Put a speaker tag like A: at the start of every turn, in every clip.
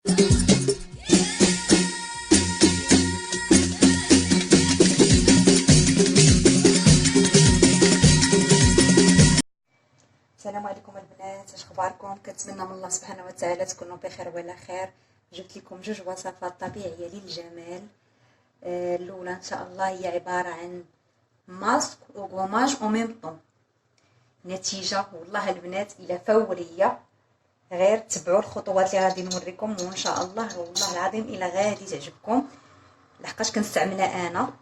A: السلام عليكم البنات، اش اخباركم؟ كنتمنى من الله سبحانه وتعالى تكونوا بخير وعلى خير. جبت لكم جوج وصفات طبيعيه للجمال. الاولى ان شاء الله هي عباره عن ماسك وغوماج او ميم طون. نتيجه والله البنات الى فوريه، غير تبعوا الخطوات اللي غادي نوريكم وان شاء الله والله العظيم الى غادي تعجبكم، لحقاش كنستعملها انا.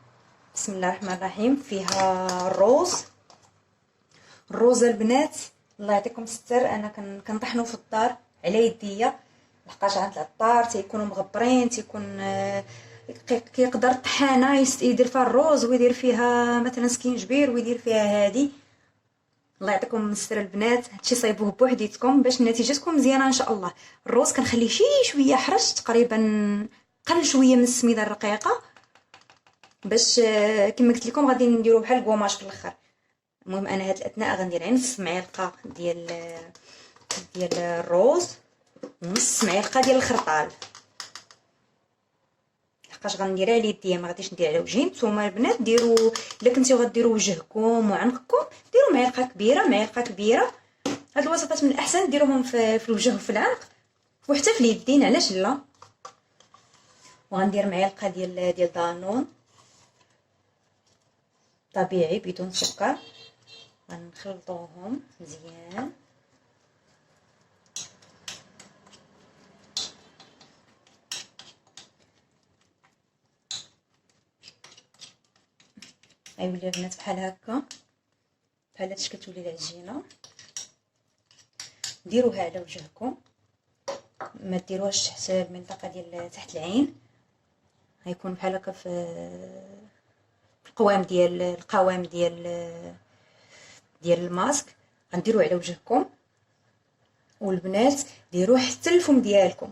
A: بسم الله الرحمن الرحيم. فيها الروز البنات الله يعطيكم الستر، انا كنطحنو في الدار على يديا، لحقاش عند العطار تيكونوا مغبرين، تيكون كيقدر الطحانه يدير فيها الروز ويدير فيها مثلا سكينجبير ويدير فيها هادي. الله يعطيكم الستر البنات، هادشي صايبوه بوحديتكم باش النتيجه تكون مزيانه ان شاء الله. الروز كنخليه شويه حرش، تقريبا قل شويه من السميده الرقيقه، باش كما قلت لكم غادي نديرو بحال الكوماج في الاخر. المهم انا هاد الاثناء غندير غير نص معلقه ديال الروز ونص معلقه ديال الخرطال، لحقاش غنديرها على يديا ما غاديش ندير على وجهي. نتوما البنات ديروا الا كنتيو غديروا وجهكم وعنقكم ديروا معلقه كبيره. هاد الوصفات من الاحسن ديروهم في الوجه وفي العنق وحتى في اليدين، علاش لا. وغندير معلقه ديال دانون طبيعي بدون سكر، غنخلطوهم مزيان. غيولي البنات بحال هكا، بحال هادشي كتولي العجينه. ديروها على وجهكم، ما ديروهاش تحت المنطقه ديال تحت العين، غيكون بحال هكا في القوام ديال الماسك. غنديروه على وجهكم، والبنات ديروه حتى الفم ديالكم،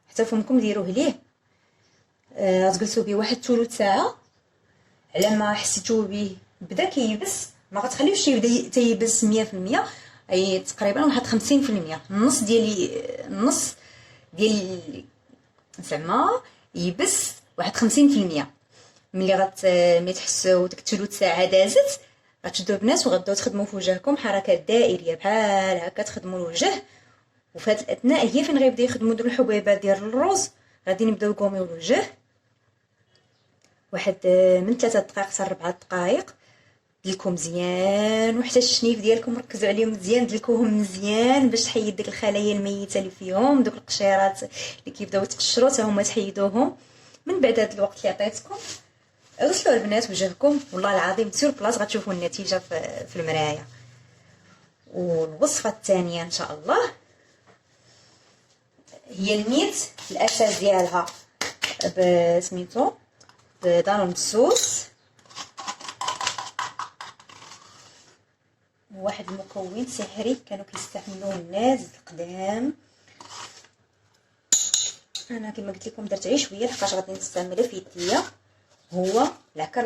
A: حتى فمكم ديروه ليه. غتجلسوا به واحد ثلث ساعه على ما حسيتوا به بدا كيبس. ما غتخليوش يبدا تيبس 100%، اي تقريبا واحد 50%، النص ديال زعما يبس واحد 50%. ملي تحسوا ديك الثلث ساعه دازت غتشدوا البنات وغتبداو تخدموا في وجهكم حركات دائريه بحال هكا، تخدموا الوجه. وفي هذه الاثناء هي فين غيبدا يخدموا دوك الحبيبات ديال الروز، غادي نبداو نقوميو الوجه واحد من 3 دقائق حتى 4 دقائق. دلكو مزيان وحتى الشنيف ديالكم ركزوا عليهم مزيان، دلكوهم مزيان باش تحيد ديك الخلايا الميته اللي فيهم، دوك القشيرات اللي كيبداو يتقشروا حتى هما تحيدوهم. من بعد هذا الوقت اللي عطيتكم غسلوا البنات وجهكم، والله العظيم سير بلاص غتشوفوا النتيجه في المرايه. والوصفه الثانيه ان شاء الله هي الميت، الاساس ديالها بسميتو بدانون مسوس، واحد المكون سحري كانوا كيستعملوه الناس القدام. انا كما قلت لكم درت غير شويه لحقاش غادي نستعملها في يديا. هو العكر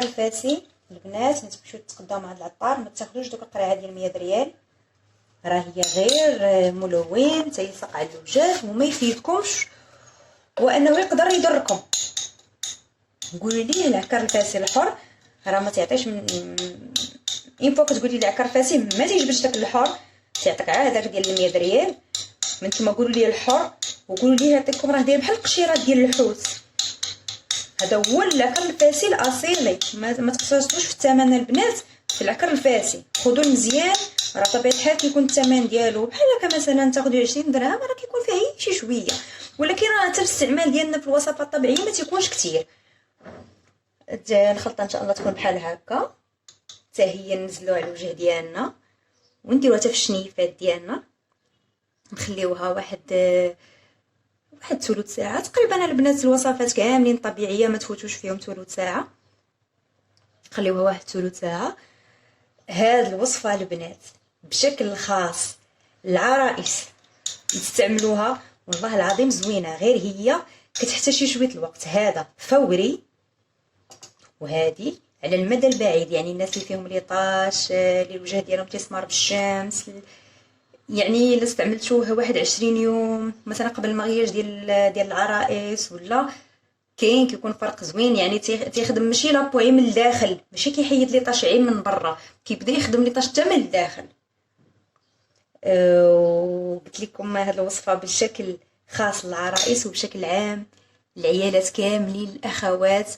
A: الفاتي البنات، تمشيو تقداو مع العطار، ما تاخذوش دوك القرعه ديال 100 ريال، راه هي غير ملون تيلصق على الوجه وما يفيدكمش، وانه يقدر يضركم. قولوا لي العكر الفاسي الحر راه ما تعطيش من اين فوا كتقولي لي عكر فاسي ما تيجبدش داك الحر، تعطيك عا هذاك ديال 100 ريال. من نتوما قولوا لي الحر وقولوا لي يعطيكم راه داير بحال القشيرات ديال الحوت. هذا هو العكر الفاسي الاصيلي، ما تقصصوش في الثمن البنات. في العكر الفاسي خذوه مزيان، راه طبيعه الحال كيكون الثمن ديالو بحال هكا، مثلا تاخذوا 20 درهم راه كيكون فيه شي شويه، ولكن راه حتى الاستعمال ديالنا في الوصفات الطبيعيه ما تيكونش كثير. الخلطه ان شاء الله تكون بحال هكا، حتى هي ننزلوها على الوجه ديالنا ونديروها حتى في الشنيفات ديالنا، نخليوها واحد ثلث ساعه تقريبا. البنات الوصفات كاملين طبيعيه ما تفوتوش فيهم ثلث ساعه، خليوها واحد ثلث ساعه. هاد الوصفه البنات بشكل خاص العرائس يستعملوها، والله العظيم زوينه، غير هي كتحتاج شويه الوقت. هذا فوري وهادي على المدى البعيد، يعني الناس اللي فيهم ليطاش اللي الوجه ديالهم تيسمر بالشمس يعني الا استعملتوه 21 يوم مثلا قبل المغياج ديال العرائس، ولا كاين كيكون فرق زوين. يعني تيخدم ماشي لابوي من الداخل، ماشي كيحيد لي طاش عين من برا، كيبدا يخدم لي طاش حتى من الداخل. وقلت لكم هذه الوصفه بالشكل خاص للعرائس وبشكل عام العيالات كاملين الاخوات.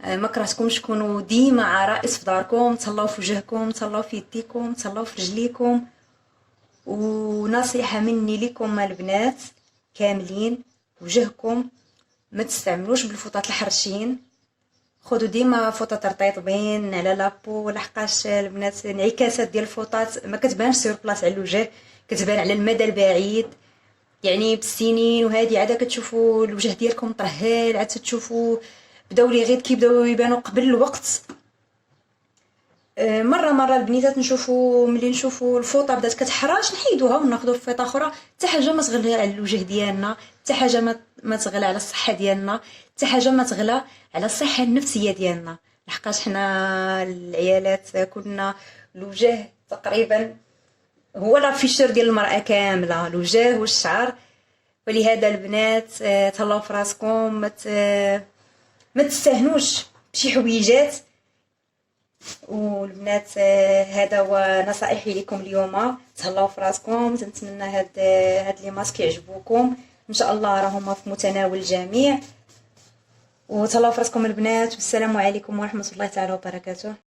A: ما كرهتكمش تكونوا ديما عرائس في داركم، تهلاو في وجهكم، تهلاو في يديكم، تهلاو في رجليكم. ونصيحه مني لكم البنات كاملين، وجهكم ما تستعملوش بالفوطات الحرشين، خذوا ديما فوطه رطيطبين على لابو، لحقاش البنات انعكاسات ديال الفوطات ما كتبانش سير بلاص على الوجه، كتبان على المدى البعيد. يعني بالسنين وهذه عاده كتشوفوا الوجه ديالكم طرهال، عاد تشوفوا بداو لي غيط كيبداو يبانوا قبل الوقت. مره البنيتات نشوفوا ملي نشوفوا الفوطه بدات كتحراش نحيدوها وناخذوا فوطه اخرى، حتى حاجه ما تغلى على الوجه ديالنا، حتى حاجه ما تغلى على الصحه ديالنا، حتى حاجه ما تغلى على الصحه النفسيه ديالنا. لحقاش حنا العيالات كنا الوجه تقريبا هو لا فيشر ديال المراه كامله، الوجه والشعر. ولهذا البنات تهلاو في راسكم، ما تستهنوش بشي حويجات. والبنات هذا هو نصائحي لكم اليوم، تهلاو في راسكم. نتمنى هاد لي ماسك يعجبوكم ان شاء الله، راهما في متناول الجميع. وتهلاو في راسكم البنات، والسلام عليكم ورحمه الله تعالى وبركاته.